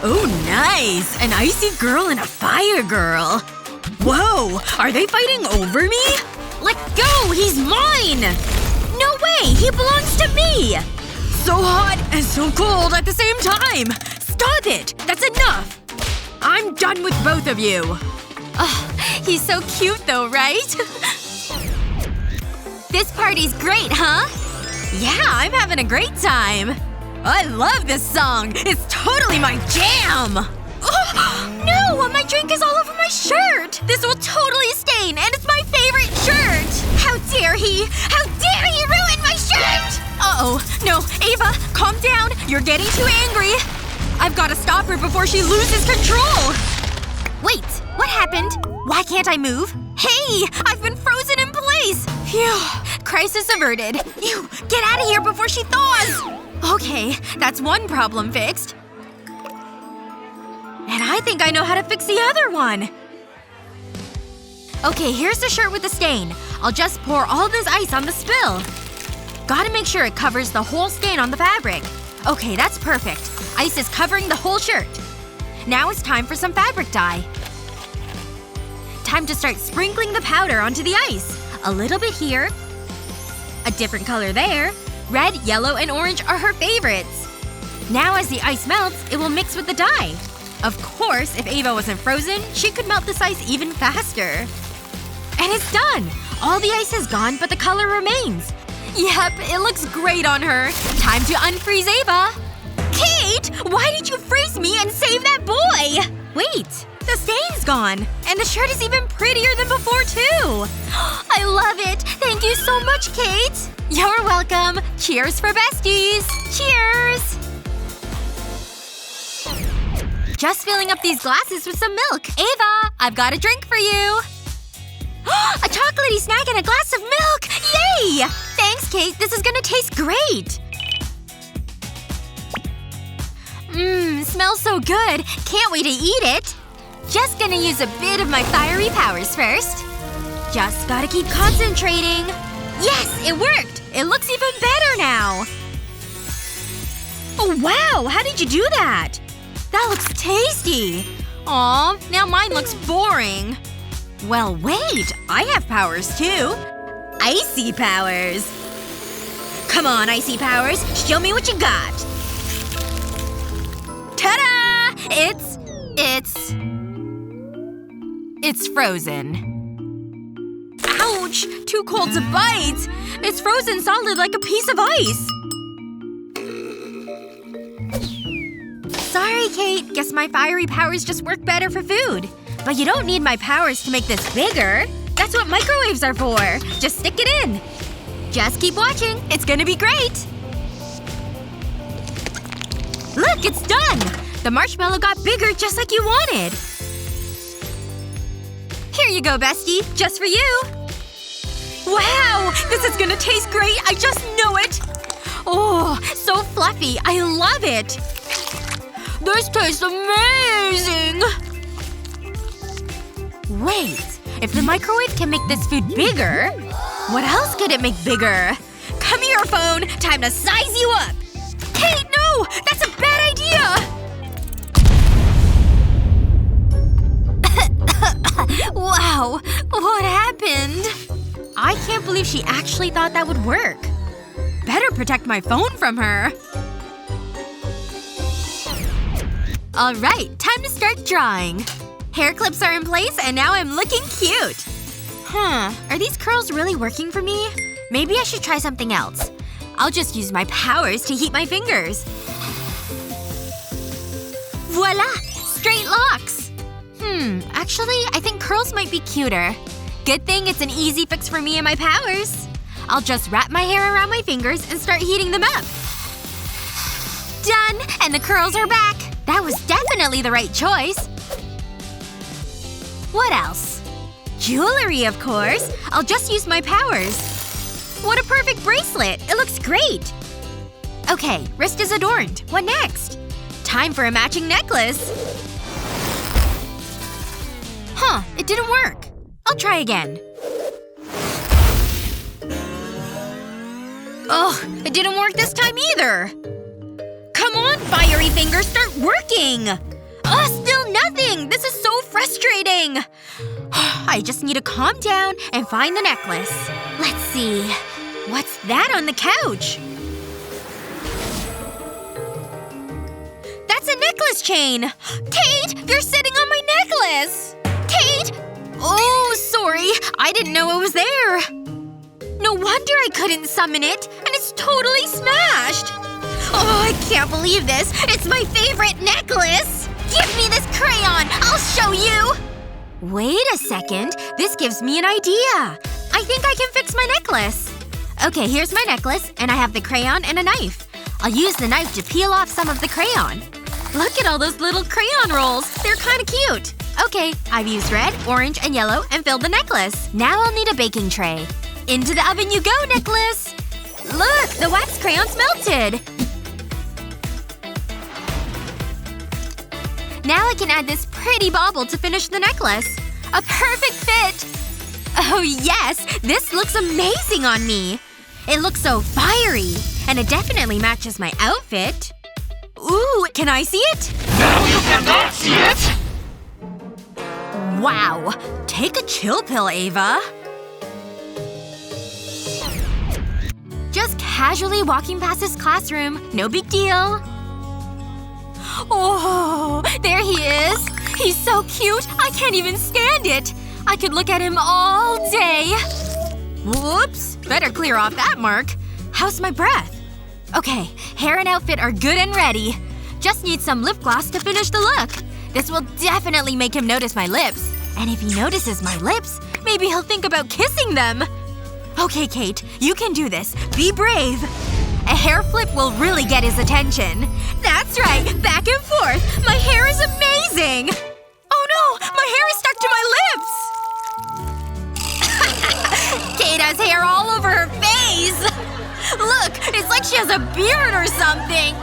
Oh, nice! An icy girl and a fire girl. Whoa! Are they fighting over me? Let go! He's mine! No way! He belongs to me! So hot and so cold at the same time! Stop it! That's enough! I'm done with both of you. Ugh, he's so cute though, right? This party's great, huh? Yeah, I'm having a great time. I love this song! It's totally my jam! Oh, no! My drink is all over my shirt! This will totally stain, and it's my favorite shirt! How dare he! How dare he ruin my shirt! Uh-oh. No, Ava, calm down. You're getting too angry. I've gotta stop her before she loses control! Wait, what happened? Why can't I move? Hey! I've been frozen in place! Phew. Crisis averted. You! Get out of here before she thaws! Okay, that's one problem fixed. And I think I know how to fix the other one. Okay, here's the shirt with the stain. I'll just pour all this ice on the spill. Gotta make sure it covers the whole stain on the fabric. Okay, that's perfect. Ice is covering the whole shirt. Now it's time for some fabric dye. Time to start sprinkling the powder onto the ice. A little bit here. A different color there. Red, yellow, and orange are her favorites. Now as the ice melts, it will mix with the dye. Of course, if Ava wasn't frozen, she could melt this ice even faster. And it's done! All the ice is gone, but the color remains. Yep, it looks great on her. Time to unfreeze Ava. Kate! Why did you freeze me and save that boy? Wait. The stain's gone. And the shirt is even prettier than before, too. I love it! Thank you so much, Kate! You're welcome. Cheers for besties. Cheers! Just filling up these glasses with some milk. Ava, I've got a drink for you. A chocolatey snack and a glass of milk! Yay! Thanks, Kate. This is gonna taste great. Smells so good. Can't wait to eat it. Just gonna use a bit of my fiery powers first. Just gotta keep concentrating. Yes! It worked! It looks even better now. Oh wow! How did you do that? That looks tasty. Aw, now mine looks boring. Well, wait. I have powers, too. Icy powers. Come on, Icy powers. Show me what you got. Ta-da! It's frozen. Ouch! Too cold to bite! It's frozen solid like a piece of ice. Sorry, Kate. Guess my fiery powers just work better for food. But you don't need my powers to make this bigger. That's what microwaves are for. Just stick it in. Just keep watching. It's gonna be great. Look, it's done! The marshmallow got bigger just like you wanted. Here you go, bestie. Just for you. Wow! This is gonna taste great! I just know it! Oh, so fluffy. I love it. This tastes amazing! Wait. If the microwave can make this food bigger, what else could it make bigger? Come here, phone! Time to size you up! Kate, no! That's a bad idea! Wow. What happened? I can't believe she actually thought that would work. Better protect my phone from her. Alright, time to start drawing. Hair clips are in place and now I'm looking cute. Are these curls really working for me? Maybe I should try something else. I'll just use my powers to heat my fingers. Voila! Straight locks! Actually, I think curls might be cuter. Good thing it's an easy fix for me and my powers. I'll just wrap my hair around my fingers and start heating them up. Done! And the curls are back! That was definitely the right choice. What else? Jewelry, of course. I'll just use my powers. What a perfect bracelet! It looks great! Okay, wrist is adorned. What next? Time for a matching necklace. It didn't work. I'll try again. Ugh, it didn't work this time either. Come on, fiery fingers, start working! frustrating! I just need to calm down and find the necklace. Let's see. What's that on the couch? That's a necklace chain! Kate! You're sitting on my necklace! Kate! Oh, sorry. I didn't know it was there. No wonder I couldn't summon it. And it's totally smashed. Oh, I can't believe this. It's my favorite necklace! Give me this crayon! I'll show you! Wait a second. This gives me an idea. I think I can fix my necklace. Okay, here's my necklace, and I have the crayon and a knife. I'll use the knife to peel off some of the crayon. Look at all those little crayon rolls. They're kinda cute. Okay, I've used red, orange, and yellow and filled the necklace. Now I'll need a baking tray. Into the oven you go, necklace! Look! The wax crayon's melted! Now I can add this pretty bauble to finish the necklace. A perfect fit! Oh yes! This looks amazing on me! It looks so fiery! And it definitely matches my outfit. Ooh, can I see it? No, you cannot see it! Wow. Take a chill pill, Ava. Just casually walking past his classroom. No big deal. Oh, there he is. He's so cute. I can't even stand it. I could look at him all day. Whoops. Better clear off that mark. How's my breath? Okay, hair and outfit are good and ready. Just need some lip gloss to finish the look. This will definitely make him notice my lips. And if he notices my lips, maybe he'll think about kissing them. Okay, Kate. You can do this. Be brave. A hair flip will really get his attention. That's right. Back and forth. My hair is amazing! Oh no! My hair is stuck to my lips! Kate has hair all over her face! Look! It's like she has a beard or something!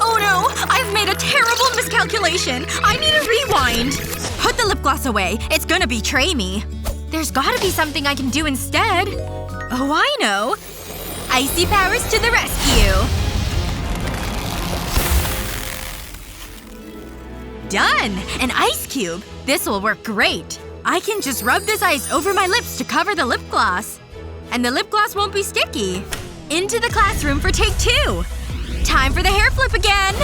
Oh no! I've made a terrible miscalculation! I need a rewind! Put the lip gloss away. It's gonna betray me. There's gotta be something I can do instead. Oh, I know. Icy powers to the rescue. Done! An ice cube. This will work great. I can just rub this ice over my lips to cover the lip gloss. And the lip gloss won't be sticky. Into the classroom for take 2. Time for the hair flip again!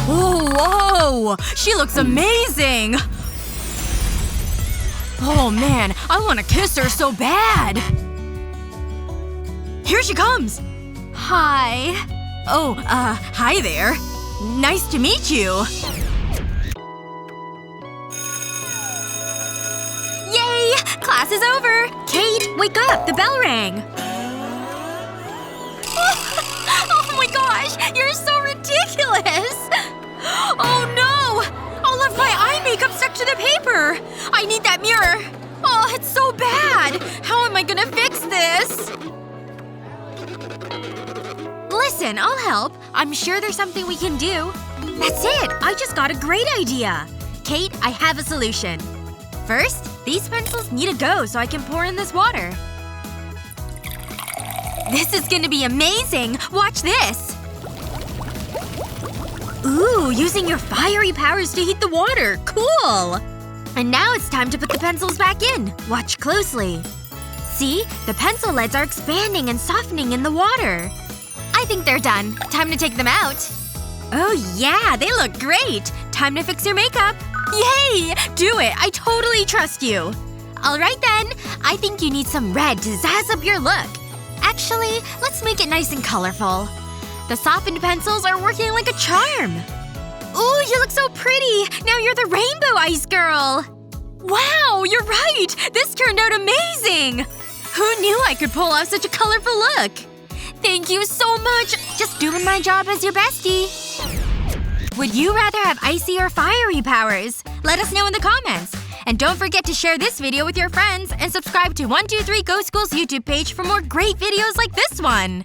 Oh, whoa! She looks amazing! Oh man, I want to kiss her so bad! Here she comes! Hi. Oh, hi there. Nice to meet you. Yay! Class is over! Kate, wake up! The bell rang! Oh my gosh! You're so ridiculous! Oh no! All of my eye makeup stuck to the paper! I need that mirror! Oh, it's so bad! How am I gonna fix this? Listen, I'll help. I'm sure there's something we can do. That's it! I just got a great idea! Kate, I have a solution. First, these pencils need to go so I can pour in this water. This is gonna be amazing! Watch this! Ooh, using your fiery powers to heat the water. Cool! And now it's time to put the pencils back in. Watch closely. See? The pencil leads are expanding and softening in the water. I think they're done. Time to take them out. Oh yeah, they look great! Time to fix your makeup. Yay! Do it! I totally trust you. Alright then. I think you need some red to zazz up your look. Actually, let's make it nice and colorful. The softened pencils are working like a charm. Ooh, you look so pretty! Now you're the rainbow ice girl! Wow, you're right! This turned out amazing! Who knew I could pull off such a colorful look? Thank you so much! Just doing my job as your bestie. Would you rather have icy or fiery powers? Let us know in the comments. And don't forget to share this video with your friends and subscribe to 123 Go School's YouTube page for more great videos like this one!